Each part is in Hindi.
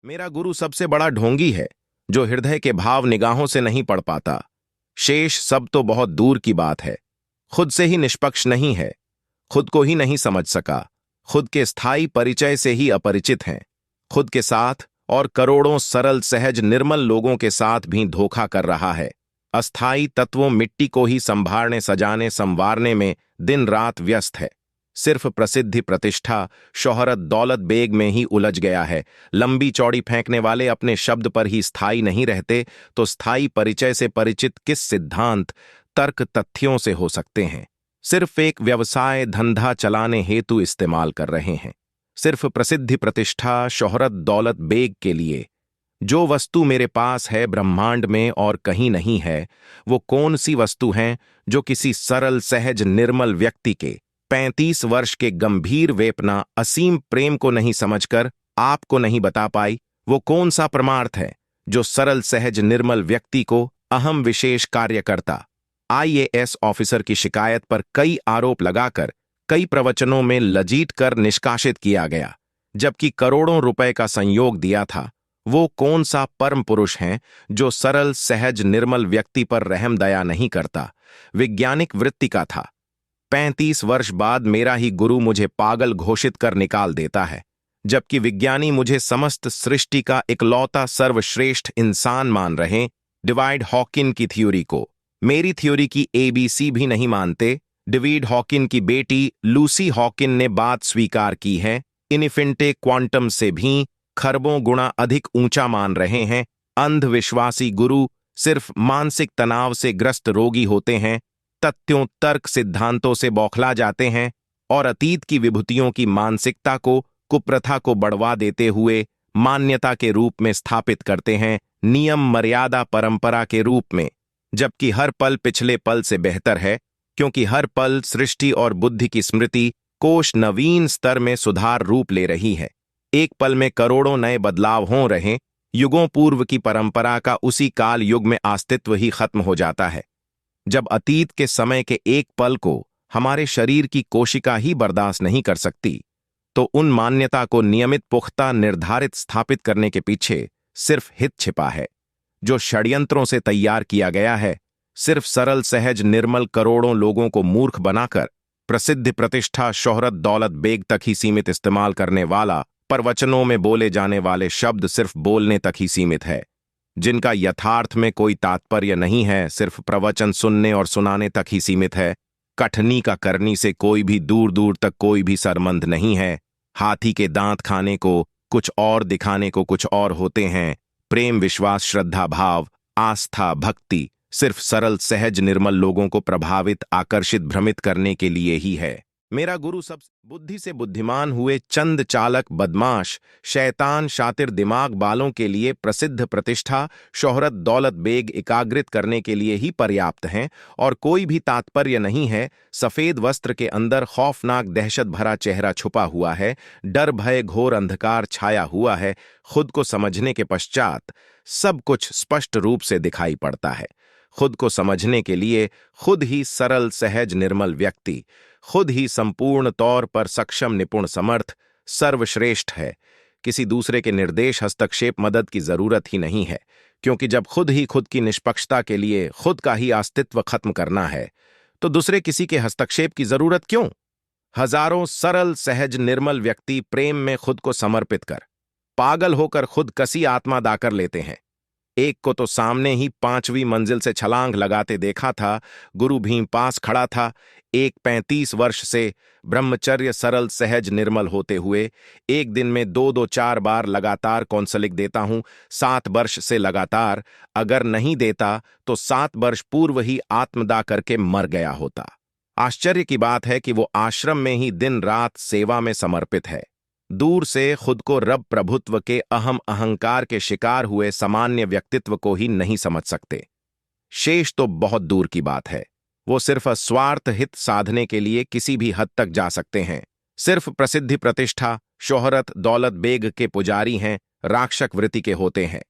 मेरा गुरु सबसे बड़ा ढोंगी है, जो हृदय के भाव निगाहों से नहीं पढ़ पाता। शेष सब तो बहुत दूर की बात है। खुद से ही निष्पक्ष नहीं है, खुद को ही नहीं समझ सका, खुद के स्थायी परिचय से ही अपरिचित हैं, खुद के साथ और करोड़ों सरल सहज निर्मल लोगों के साथ भी धोखा कर रहा है। अस्थाई तत्वों मिट्टी को ही संभालने सजाने संवारने में दिन रात व्यस्त है। सिर्फ प्रसिद्धि प्रतिष्ठा शोहरत दौलत बेग में ही उलझ गया है। लंबी चौड़ी फेंकने वाले अपने शब्द पर ही स्थायी नहीं रहते तो स्थायी परिचय से परिचित किस सिद्धांत तर्क तथ्यों से हो सकते हैं। सिर्फ एक व्यवसाय धंधा चलाने हेतु इस्तेमाल कर रहे हैं। सिर्फ प्रसिद्धि प्रतिष्ठा शोहरत दौलत बेग के लिए। जो वस्तु मेरे पास है ब्रह्मांड में और कहीं नहीं है, वो कौन सी वस्तु है जो किसी सरल सहज निर्मल व्यक्ति के 35 वर्ष के गंभीर वेपना असीम प्रेम को नहीं समझकर आपको नहीं बता पाई? वो कौन सा परमार्थ है जो सरल सहज निर्मल व्यक्ति को अहम विशेष कार्यकर्ता आईएएस ऑफिसर की शिकायत पर कई आरोप लगाकर कई प्रवचनों में लजीट कर निष्कासित किया गया, जबकि करोड़ों रुपए का संयोग दिया था? वो कौन सा परम पुरुष है जो सरल सहज निर्मल व्यक्ति पर रहम दया नहीं करता, वैज्ञानिक वृत्ति का था? 35 वर्ष बाद मेरा ही गुरु मुझे पागल घोषित कर निकाल देता है, जबकि विज्ञानी मुझे समस्त सृष्टि का इकलौता सर्वश्रेष्ठ इंसान मान रहे। डिवाइड हॉकिन की थ्योरी को मेरी थ्योरी की एबीसी भी नहीं मानते। डेविड हॉकिन की बेटी लूसी हॉकिन ने बात स्वीकार की है। इन्फिनिटी क्वांटम से भी खरबों गुणा अधिक ऊंचा मान रहे हैं। अंधविश्वासी गुरु सिर्फ मानसिक तनाव से ग्रस्त रोगी होते हैं, तथ्यों तर्क सिद्धांतों से बौखला जाते हैं और अतीत की विभूतियों की मानसिकता को कुप्रथा को बढ़वा देते हुए मान्यता के रूप में स्थापित करते हैं, नियम मर्यादा परंपरा के रूप में, जबकि हर पल पिछले पल से बेहतर है, क्योंकि हर पल सृष्टि और बुद्धि की स्मृति कोश नवीन स्तर में सुधार रूप ले रही है। एक पल में करोड़ों नए बदलाव हो रहे। युगों पूर्व की परंपरा का उसी काल युग में अस्तित्व ही खत्म हो जाता है। जब अतीत के समय के एक पल को हमारे शरीर की कोशिका ही बर्दाश्त नहीं कर सकती, तो उन मान्यता को नियमित पुख्ता निर्धारित स्थापित करने के पीछे सिर्फ हित छिपा है, जो षड्यंत्रों से तैयार किया गया है। सिर्फ सरल सहज निर्मल करोड़ों लोगों को मूर्ख बनाकर प्रसिद्धि प्रतिष्ठा शोहरत दौलत बेग तक ही सीमित इस्तेमाल करने वाला प्रवचनों में बोले जाने वाले शब्द सिर्फ बोलने तक ही सीमित है, जिनका यथार्थ में कोई तात्पर्य नहीं है, सिर्फ प्रवचन सुनने और सुनाने तक ही सीमित है। कठनी का करनी से कोई भी दूर दूर तक कोई भी संबंध नहीं है। हाथी के दांत खाने को कुछ और दिखाने को कुछ और होते हैं। प्रेम विश्वास श्रद्धा भाव आस्था भक्ति सिर्फ सरल सहज निर्मल लोगों को प्रभावित आकर्षित भ्रमित करने के लिए ही है। मेरा गुरु सब बुद्धि से बुद्धिमान हुए चंद चालक बदमाश शैतान शातिर दिमाग बालों के लिए प्रसिद्ध प्रतिष्ठा शोहरत दौलत बेग एकाग्रित करने के लिए ही पर्याप्त हैं, और कोई भी तात्पर्य नहीं है। सफेद वस्त्र के अंदर खौफनाक दहशत भरा चेहरा छुपा हुआ है, डर भय घोर अंधकार छाया हुआ है। खुद को समझने के पश्चात सब कुछ स्पष्ट रूप से दिखाई पड़ता है। खुद को समझने के लिए खुद ही सरल सहज निर्मल व्यक्ति, खुद ही संपूर्ण तौर पर सक्षम निपुण समर्थ सर्वश्रेष्ठ है। किसी दूसरे के निर्देश हस्तक्षेप मदद की जरूरत ही नहीं है, क्योंकि जब खुद ही खुद की निष्पक्षता के लिए खुद का ही अस्तित्व खत्म करना है, तो दूसरे किसी के हस्तक्षेप की जरूरत क्यों? हजारों सरल सहज निर्मल व्यक्ति प्रेम में खुद को समर्पित कर पागल होकर खुद कसी आत्मा दाकर लेते हैं। एक को तो सामने ही 5वीं मंजिल से छलांग लगाते देखा था। गुरु भीम पास खड़ा था। एक 35 वर्ष से ब्रह्मचर्य सरल सहज निर्मल होते हुए एक दिन में 2-4 बार लगातार कौंसलिक देता हूं। 7 वर्ष से लगातार, अगर नहीं देता तो 7 वर्ष पूर्व ही आत्मदाह करके मर गया होता। आश्चर्य की बात है कि वो आश्रम में ही दिन रात सेवा में समर्पित है। दूर से खुद को रब प्रभुत्व के अहम अहंकार के शिकार हुए सामान्य व्यक्तित्व को ही नहीं समझ सकते। शेष तो बहुत दूर की बात है। वो सिर्फ स्वार्थ हित साधने के लिए किसी भी हद तक जा सकते हैं। सिर्फ प्रसिद्धि प्रतिष्ठा शोहरत दौलत बेग के पुजारी हैं, राक्षक वृत्ति के होते हैं।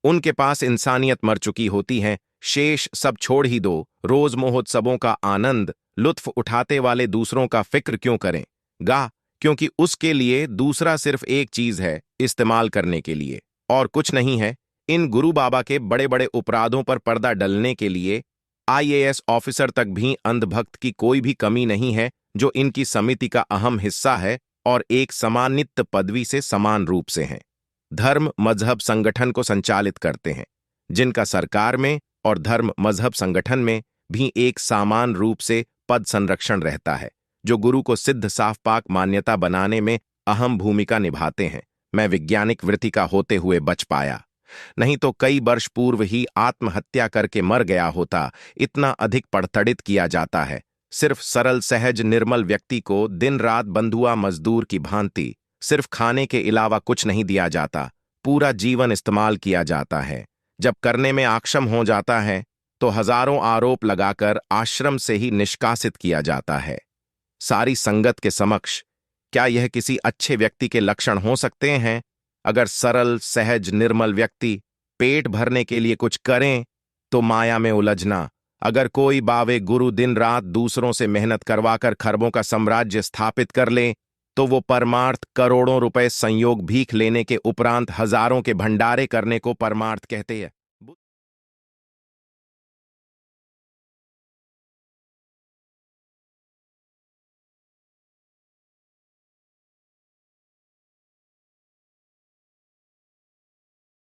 उनके पास इंसानियत मर चुकी होती है। शेष सब छोड़ ही दो। रोज महोत्सवों का आनंद लुत्फ उठाते वाले दूसरों का फिक्र क्यों करें? क्योंकि उसके लिए दूसरा सिर्फ एक चीज है, इस्तेमाल करने के लिए। और कुछ नहीं है। इन गुरु बाबा के बड़े बड़े अपराधों पर पर्दा डलने के लिए आईएएस ऑफिसर तक भी अंधभक्त की कोई भी कमी नहीं है, जो इनकी समिति का अहम हिस्सा है और एक सम्मानित पदवी से समान रूप से हैं। धर्म मजहब संगठन को संचालित करते हैं, जिनका सरकार में और धर्म मजहब संगठन में भी एक समान रूप से पद संरक्षण रहता है, जो गुरु को सिद्ध साफ पाक मान्यता बनाने में अहम भूमिका निभाते हैं। मैं वैज्ञानिक वृत्ति का होते हुए बच पाया, नहीं तो कई वर्ष पूर्व ही आत्महत्या करके मर गया होता। इतना अधिक पड़तड़ित किया जाता है। सिर्फ सरल सहज निर्मल व्यक्ति को दिन रात बंधुआ मजदूर की भांति सिर्फ खाने के अलावा कुछ नहीं दिया जाता, पूरा जीवन इस्तेमाल किया जाता है। जब करने में अक्षम हो जाता है तो हजारों आरोप लगाकर आश्रम से ही निष्कासित किया जाता है। सारी संगत के समक्ष क्या यह किसी अच्छे व्यक्ति के लक्षण हो सकते हैं? अगर सरल सहज निर्मल व्यक्ति पेट भरने के लिए कुछ करें तो माया में उलझना। अगर कोई बावे गुरु दिन रात दूसरों से मेहनत करवाकर खरबों का साम्राज्य स्थापित कर ले तो वो परमार्थ करोड़ों रुपए संयोग भीख लेने के उपरांत हजारों के भंडारे करने को परमार्थ कहते हैं।